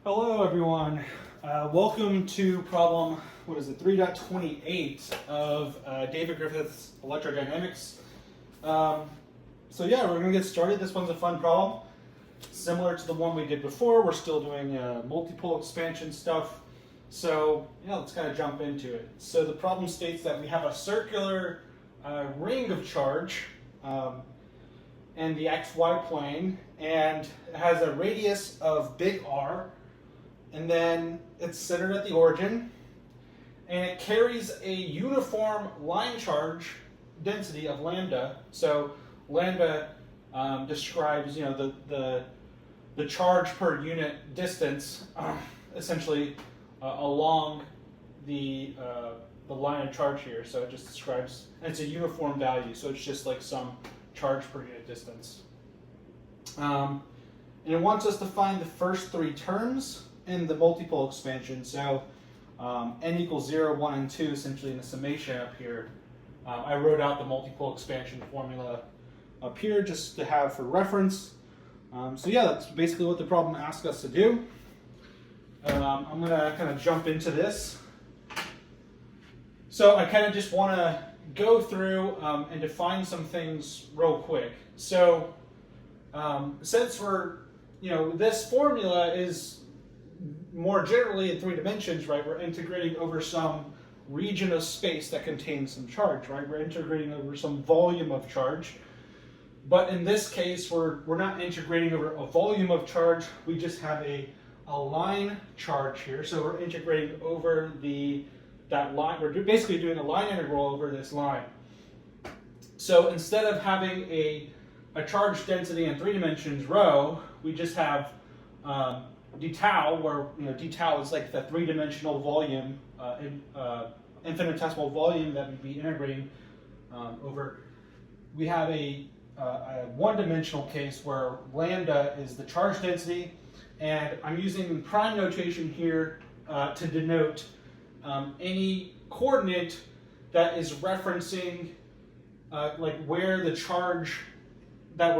Hello everyone. Welcome to problem, 3.28 of David Griffiths Electrodynamics. So yeah, we're going to get started. This one's a fun problem. Similar to the one we did before, we're still doing multipole expansion stuff. So yeah, let's kind of jump into it. So the problem states that we have a circular ring of charge in the XY plane, and it has a radius of big R, and then it's centered at the origin, and it carries a uniform line charge density of lambda. So lambda describes, the charge per unit distance, essentially along the line of charge here. So it just describes, and it's a uniform value. So it's just like some charge per unit distance. And it wants us to find the first three terms in the multipole expansion. So n equals 0, 1, and 2, essentially in the summation up here. I wrote out the multipole expansion formula up here just to have for reference. So yeah, that's basically what the problem asks us to do. I'm going to kind of jump into this. So I kind of just want to go through and define some things real quick. So since we're, this formula is more generally in three dimensions, right? We're integrating over some region of space that contains some charge, right? We're integrating over some volume of charge. But in this case, we're not integrating over a volume of charge. We just have a line charge here. So we're integrating over that line. We're basically doing a line integral over this line. So instead of having a charge density in 3 dimensions rho, we just have d tau, where d tau is like the 3-dimensional volume, infinitesimal volume that we'd be integrating over. We have a 1-dimensional case where lambda is the charge density, and I'm using prime notation here to denote any coordinate that is referencing like where the charge that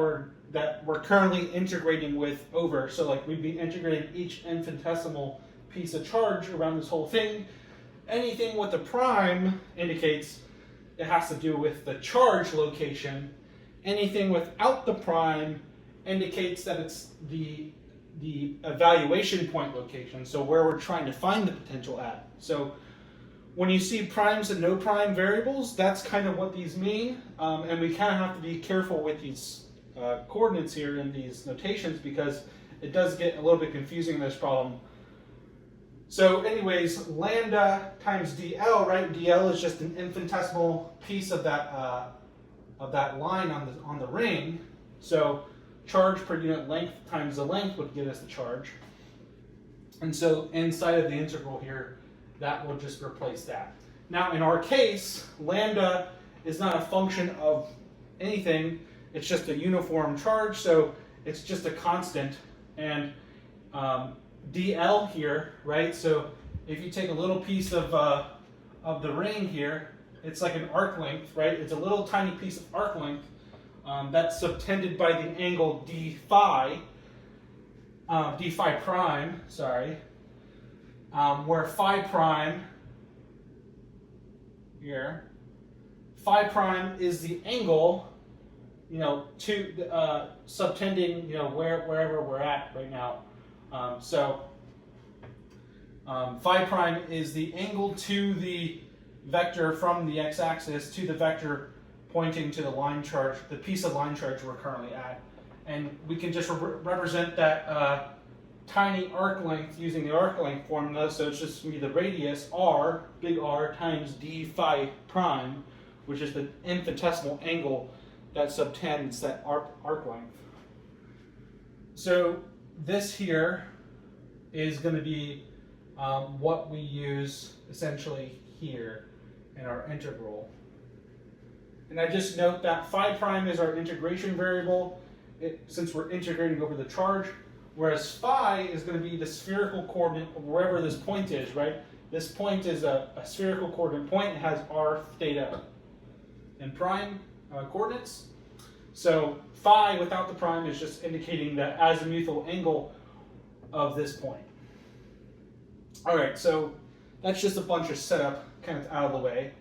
we're currently integrating with over. So like we'd be integrating each infinitesimal piece of charge around this whole thing. Anything with the prime indicates it has to do with the charge location. Anything without the prime indicates that it's the evaluation point location, so where we're trying to find the potential at. So when you see primes and no prime variables, that's kind of what these mean, and we kind of have to be careful with these coordinates here in these notations, because it does get a little bit confusing in this problem. So anyways, lambda times dl, right? dl is just an infinitesimal piece of that line on the ring. So charge per unit length times the length would give us the charge. And so inside of the integral here, that will just replace that. Now in our case, lambda is not a function of anything. It's just a uniform charge, so it's just a constant. And dl here, right? So if you take a little piece of the ring here, it's like an arc length, right? It's a little tiny piece of arc length that's subtended by the angle d phi prime, sorry, where phi prime here, phi prime is the angle, to subtending, wherever we're at right now. So phi prime is the angle to the vector from the x-axis to the vector pointing to the line charge, the piece of line charge we're currently at. And we can just represent that tiny arc length using the arc length formula. So it's just going to be the radius r, big R, times d phi prime, which is the infinitesimal angle that subtends that arc length. So this here is going to be what we use essentially here in our integral. And I just note that phi prime is our integration variable, since we're integrating over the charge, whereas phi is going to be the spherical coordinate of wherever this point is, right? This point is a spherical coordinate point. It has r, theta, and prime coordinates. So phi without the prime is just indicating the azimuthal angle of this point. All right, so that's just a bunch of setup kind of out of the way.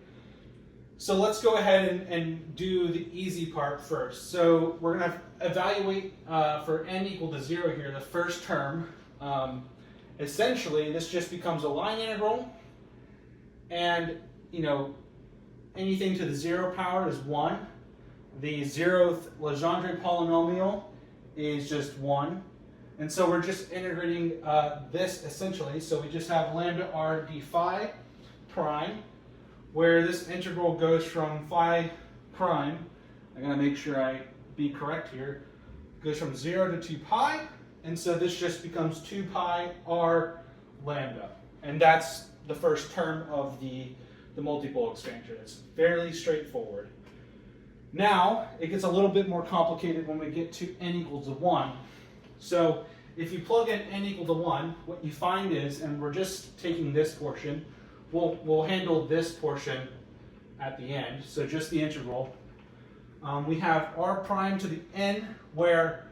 So let's go ahead and do the easy part first. So we're going to evaluate for n equal to 0 here, the first term. Essentially, this just becomes a line integral, and anything to the 0 power is 1. The 0th Legendre polynomial is just 1. And so we're just integrating this essentially. So we just have lambda r d phi prime, where this integral goes from phi prime, I gotta make sure I be correct here, goes from 0 to 2 pi, and so this just becomes 2 pi r lambda. And that's the first term of the multipole expansion. It's fairly straightforward. Now, it gets a little bit more complicated when we get to n equals to 1. So if you plug in n equal to 1, what you find is, and we're just taking this portion, we'll handle this portion at the end, so just the integral. We have r prime to the n, where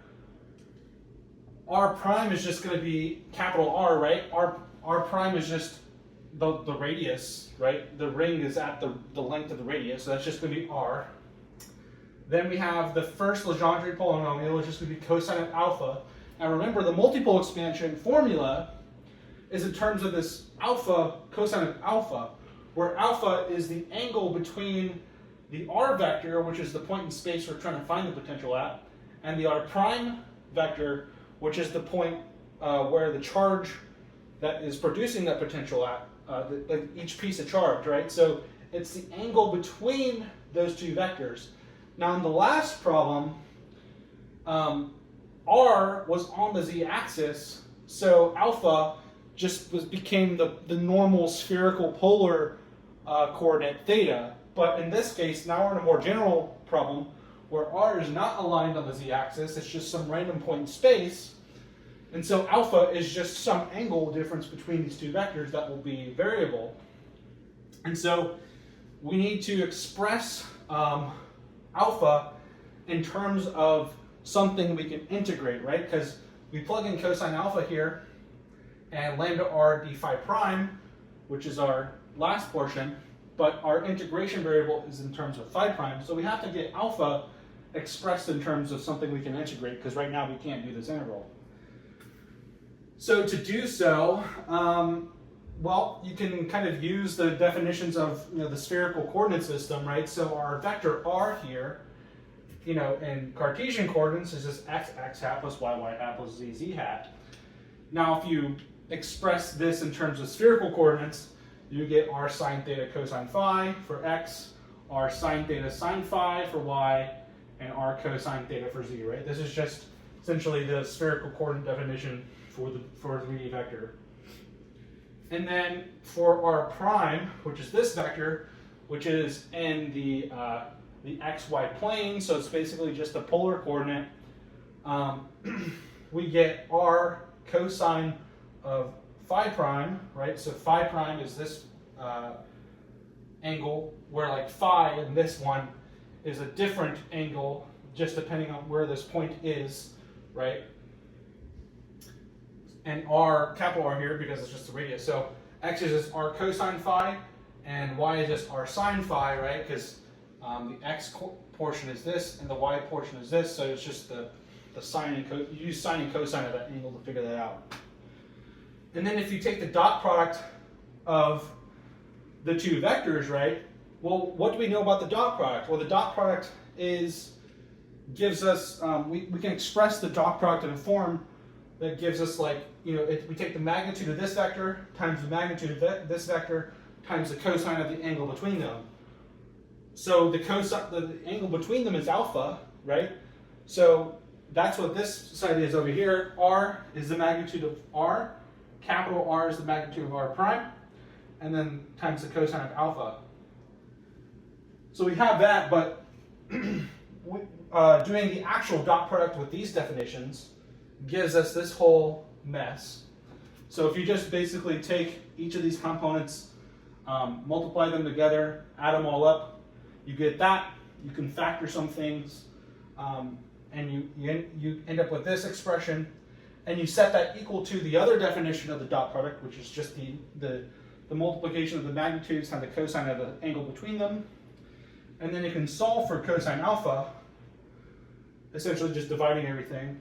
r prime is just going to be capital R, right? R prime is just the radius, right? The ring is at the length of the radius, so that's just going to be r. Then we have the first Legendre polynomial, which is going to be cosine of alpha. Now remember, the multipole expansion formula is in terms of this alpha, cosine of alpha, where alpha is the angle between the r vector, which is the point in space we're trying to find the potential at, and the r prime vector, which is the point where the charge that is producing that potential at, like each piece of charge, right? So it's the angle between those two vectors. Now in the last problem, r was on the z-axis, so alpha just became the normal spherical polar coordinate theta. But in this case, now we're in a more general problem where r is not aligned on the z-axis, it's just some random point in space. And so alpha is just some angle difference between these two vectors that will be variable. And so we need to express alpha in terms of something we can integrate, right? Because we plug in cosine alpha here, and lambda r d phi prime, which is our last portion, but our integration variable is in terms of phi prime, so we have to get alpha expressed in terms of something we can integrate, because right now we can't do this integral. So to do so, well, you can kind of use the definitions of the spherical coordinate system, right? So our vector r here, in Cartesian coordinates is just x hat plus y hat plus z hat. Now if you express this in terms of spherical coordinates, you get r sine theta cosine phi for x, r sine theta sine phi for y, and r cosine theta for z, right? This is just essentially the spherical coordinate definition for the 3D vector. And then for r prime, which is this vector, which is in the xy plane, so it's basically just a polar coordinate, we get r cosine of phi prime, right? So phi prime is this angle, where like phi in this one is a different angle just depending on where this point is, right? And r, capital R here, because it's just the radius. So x is just r cosine phi, and y is just r sine phi, right? Because the x portion is this, and the y portion is this, so it's just the sine and you use sine and cosine of that angle to figure that out. And then if you take the dot product of the two vectors, right? Well, what do we know about the dot product? Well, the dot product gives us, we can express the dot product in a form that gives us, like, we take the magnitude of this vector times the magnitude of this vector times the cosine of the angle between them. So the angle between them is alpha, right? So that's what this side is over here. R is the magnitude of r, capital R is the magnitude of r prime, and then times the cosine of alpha. So we have that, but doing the actual dot product with these definitions gives us this whole mess. So if you just basically take each of these components, multiply them together, add them all up, you get that. You can factor some things, and you end up with this expression. and you set that equal to the other definition of the dot product, which is just the multiplication of the magnitudes times the cosine of the angle between them. And then you can solve for cosine alpha, essentially just dividing everything.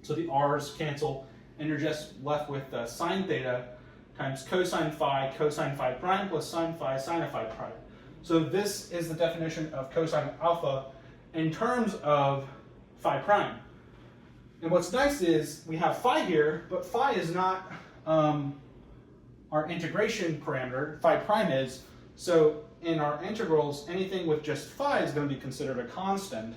So the r's cancel, and you're just left with sine theta times cosine phi prime plus sine of phi prime. So this is the definition of cosine alpha in terms of phi prime. And what's nice is we have phi here, but phi is not our integration parameter. Phi prime is. So in our integrals, anything with just phi is going to be considered a constant.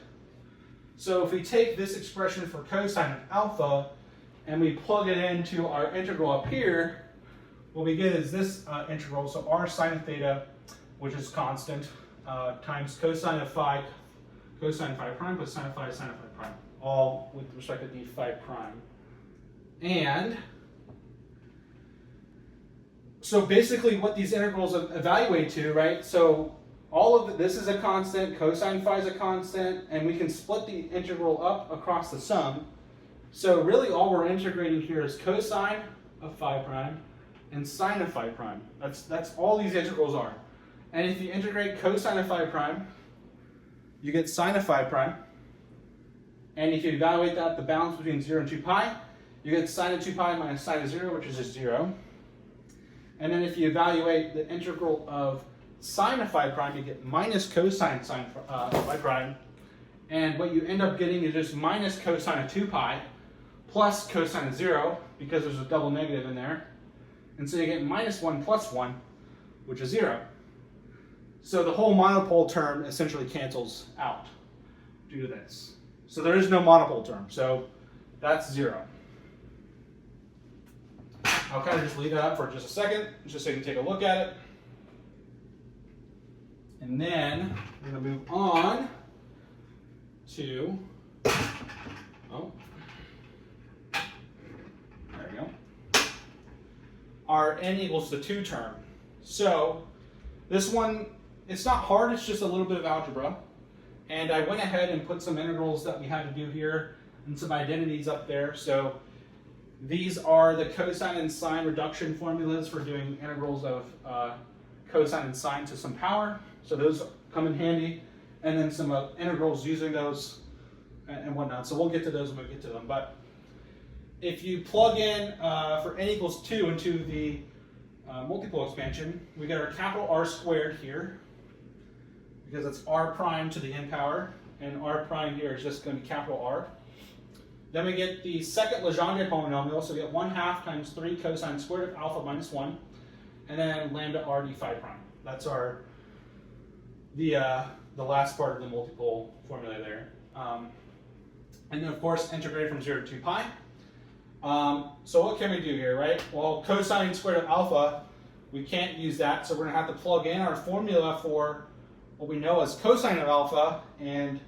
So if we take this expression for cosine of alpha and we plug it into our integral up here, what we get is this integral. So r sine of theta, which is constant, times cosine of phi prime plus sine of phi prime, all with respect to d phi prime. And so basically what these integrals evaluate to, right? So all of this is a constant, cosine phi is a constant, and we can split the integral up across the sum. So really all we're integrating here is cosine of phi prime and sine of phi prime. That's all these integrals are. And if you integrate cosine of phi prime, you get sine of phi prime. And if you evaluate that, the balance between 0 and 2 pi, you get sine of 2 pi minus sine of 0, which is just 0. And then if you evaluate the integral of sine of phi prime, you get minus cosine sine phi prime. And what you end up getting is just minus cosine of 2 pi plus cosine of 0, because there's a double negative in there. And so you get minus 1 plus 1, which is 0. So the whole monopole term essentially cancels out due to this. So there is no monopole term. So that's 0. I'll kind of just leave that up for just a second, just so you can take a look at it. And then we're going to move on to, there we go, our n equals to 2 term. So this one, it's not hard, it's just a little bit of algebra. And I went ahead and put some integrals that we had to do here and some identities up there. So these are the cosine and sine reduction formulas for doing integrals of cosine and sine to some power. So those come in handy. And then some integrals using those and whatnot. So we'll get to those when we get to them. But if you plug in for n equals 2 into the multiple expansion, we get our capital R squared here, because it's r prime to the n power, and r prime here is just going to be capital R. Then we get the second Legendre polynomial, so we get 1/2 times 3 cosine squared of alpha minus 1, and then lambda r d phi prime. That's our the last part of the multiple formula there. And then of course integrate from 0 to 2 pi. So what can we do here, right? Well, cosine squared of alpha, we can't use that, so we're going to have to plug in our formula for what we know as cosine of alpha and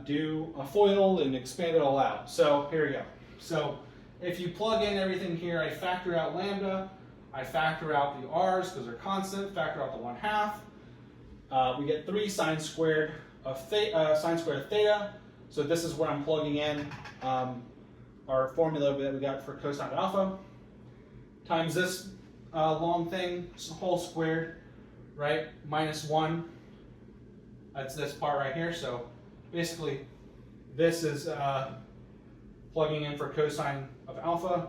do a FOIL and expand it all out. So here we go. So if you plug in everything here, I factor out lambda, I factor out the r's because they're constant, factor out the 1/2. We get 3 sine squared of theta. So this is where I'm plugging in our formula that we got for cosine of alpha, times this long thing, whole squared, right, minus 1. That's this part right here. So basically, this is plugging in for cosine of alpha,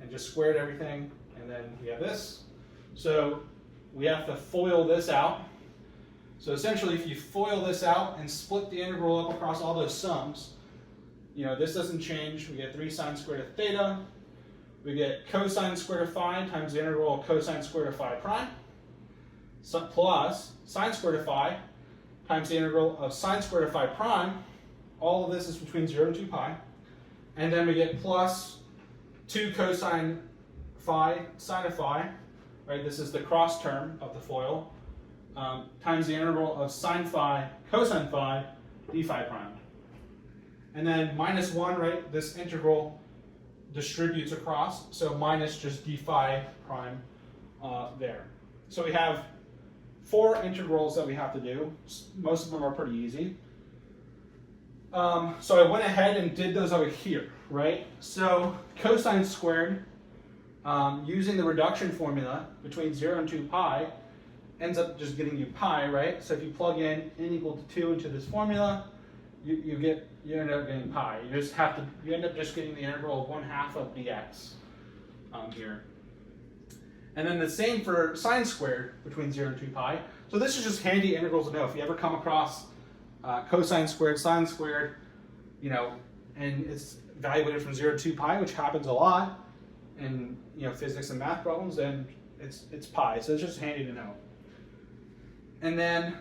and just squared everything, and then we have this. So we have to FOIL this out. So essentially, if you FOIL this out and split the integral up across all those sums, you know, this doesn't change. We get 3 sine squared of theta. We get cosine squared of phi times the integral of cosine squared of phi prime, plus sine squared of phi times the integral of sine squared of phi prime. All of this is between 0 and 2 pi. And then we get plus 2 cosine phi sine of phi, right? This is the cross term of the FOIL, times the integral of sine phi cosine phi d phi prime. And then minus 1, right? This integral distributes across, so minus just d phi prime there. So we have 4 integrals that we have to do. Most of them are pretty easy. So I went ahead and did those over here. right? So cosine squared, using the reduction formula between 0 and 2 pi, ends up just getting you pi, right? So if you plug in n equal to 2 into this formula, you end up getting pi. You end up just getting the integral of 1/2 of dx here. And then the same for sine squared between 0 and 2 pi. So this is just handy integrals to know. If you ever come across cosine squared, sine squared, you know, and it's evaluated from 0 to 2 pi, which happens a lot in physics and math problems, then it's pi. So it's just handy to know. And then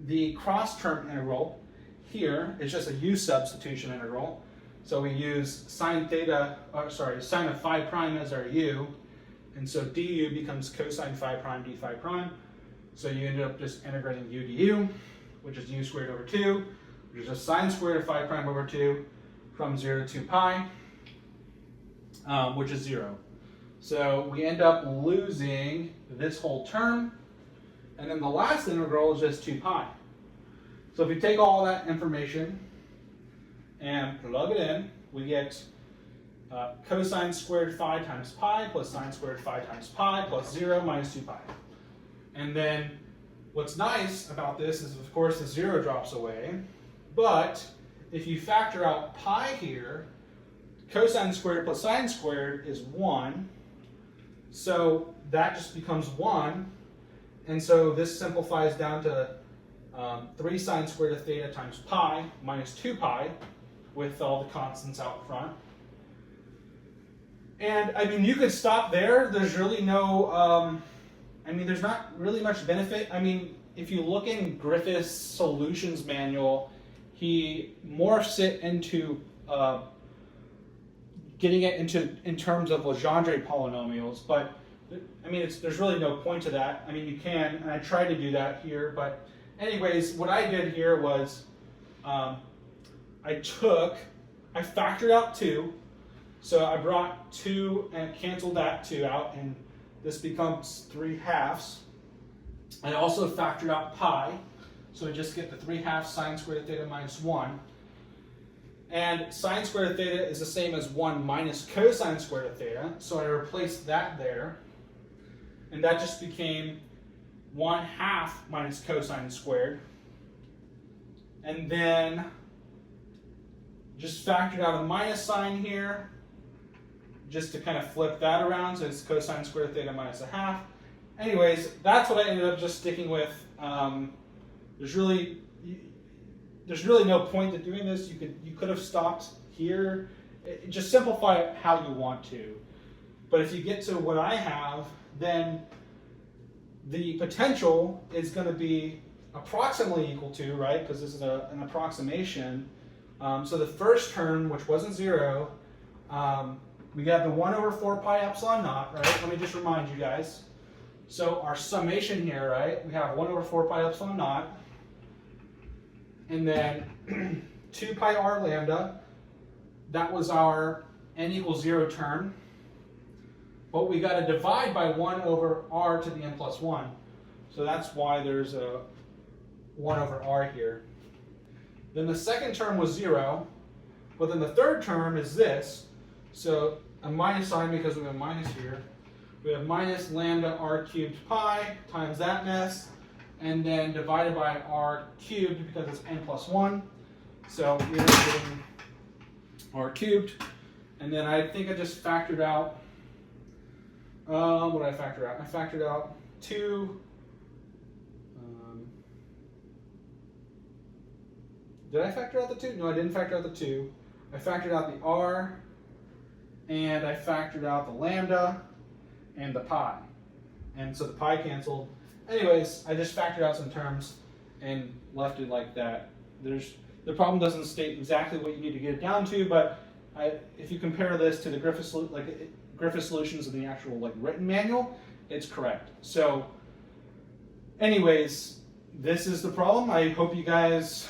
the cross term integral here is just a u substitution integral. So we use sine of phi prime as our u, and so du becomes cosine phi prime d phi prime. So you end up just integrating u du, which is u squared over 2, which is just sine squared of phi prime over 2 from 0 to 2 pi, which is 0. So we end up losing this whole term, and then the last integral is just 2 pi. So if you take all that information and plug it in, we get cosine squared phi times pi plus sine squared phi times pi plus 0 minus 2 pi. And then what's nice about this is, of course, the 0 drops away. But if you factor out pi here, cosine squared plus sine squared is 1. So that just becomes 1. And so this simplifies down to 3 sine squared of theta times pi minus 2 pi with all the constants out front. And I mean, you could stop there. There's really no, there's not really much benefit. I mean, if you look in Griffiths' solutions manual, he morphs it into getting it in terms of Legendre polynomials. But I mean, there's really no point to that. I mean, you can, and I tried to do that here, but anyways, what I did here was I factored out 2. So I brought 2 and canceled that 2 out, and this becomes 3/2. I also factored out pi, so I just get the 3/2 sine squared of theta minus 1. And sine squared of theta is the same as 1 minus cosine squared of theta, so I replaced that there. And that just became 1/2 minus cosine squared. And then just factored out a minus sign here, just to kind of flip that around, so it's cosine squared of theta minus 1/2. Anyways, that's what I ended up just sticking with. There's really no point to doing this. You could have stopped here. Just simplify it how you want to. But if you get to what I have, then the potential is going to be approximately equal to, right? Because this is an approximation. So the first term, which wasn't 0, we got the 1 over 4 pi epsilon naught, right? Let me just remind you guys. So our summation here, right? We have 1 over 4 pi epsilon naught. And then 2 pi r lambda. That was our n equals 0 term. But we got to divide by 1 over r to the n plus 1. So that's why there's a 1 over r here. Then the second term was 0. But then the third term is this. So a minus sign because we have a minus here. We have minus lambda r cubed pi times that mess. And then divided by r cubed because it's n plus 1. So we're getting r cubed. And then I think I just factored out, what did I factor out? I factored out 2. Did I factor out the 2? No, I didn't factor out the 2. I factored out the r, and I factored out the lambda and the pi. And so the pi canceled. Anyways, I just factored out some terms and left it like that. The problem doesn't state exactly what you need to get it down to, but if you compare this to the Griffiths solutions in the actual written manual, it's correct. So anyways, this is the problem. I hope you guys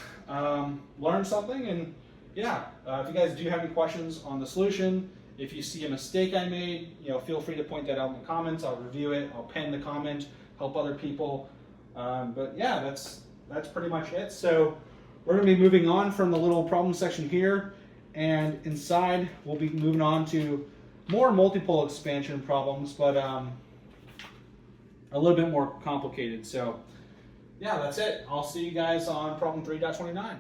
learned something, and yeah, if you guys do have any questions on the solution, if you see a mistake I made, feel free to point that out in the comments. I'll review it. I'll pen the comment, help other people. But yeah, that's pretty much it. So we're going to be moving on from the little problem section here, and inside we'll be moving on to more multipole expansion problems, but a little bit more complicated. So yeah, that's it. I'll see you guys on problem 3.29.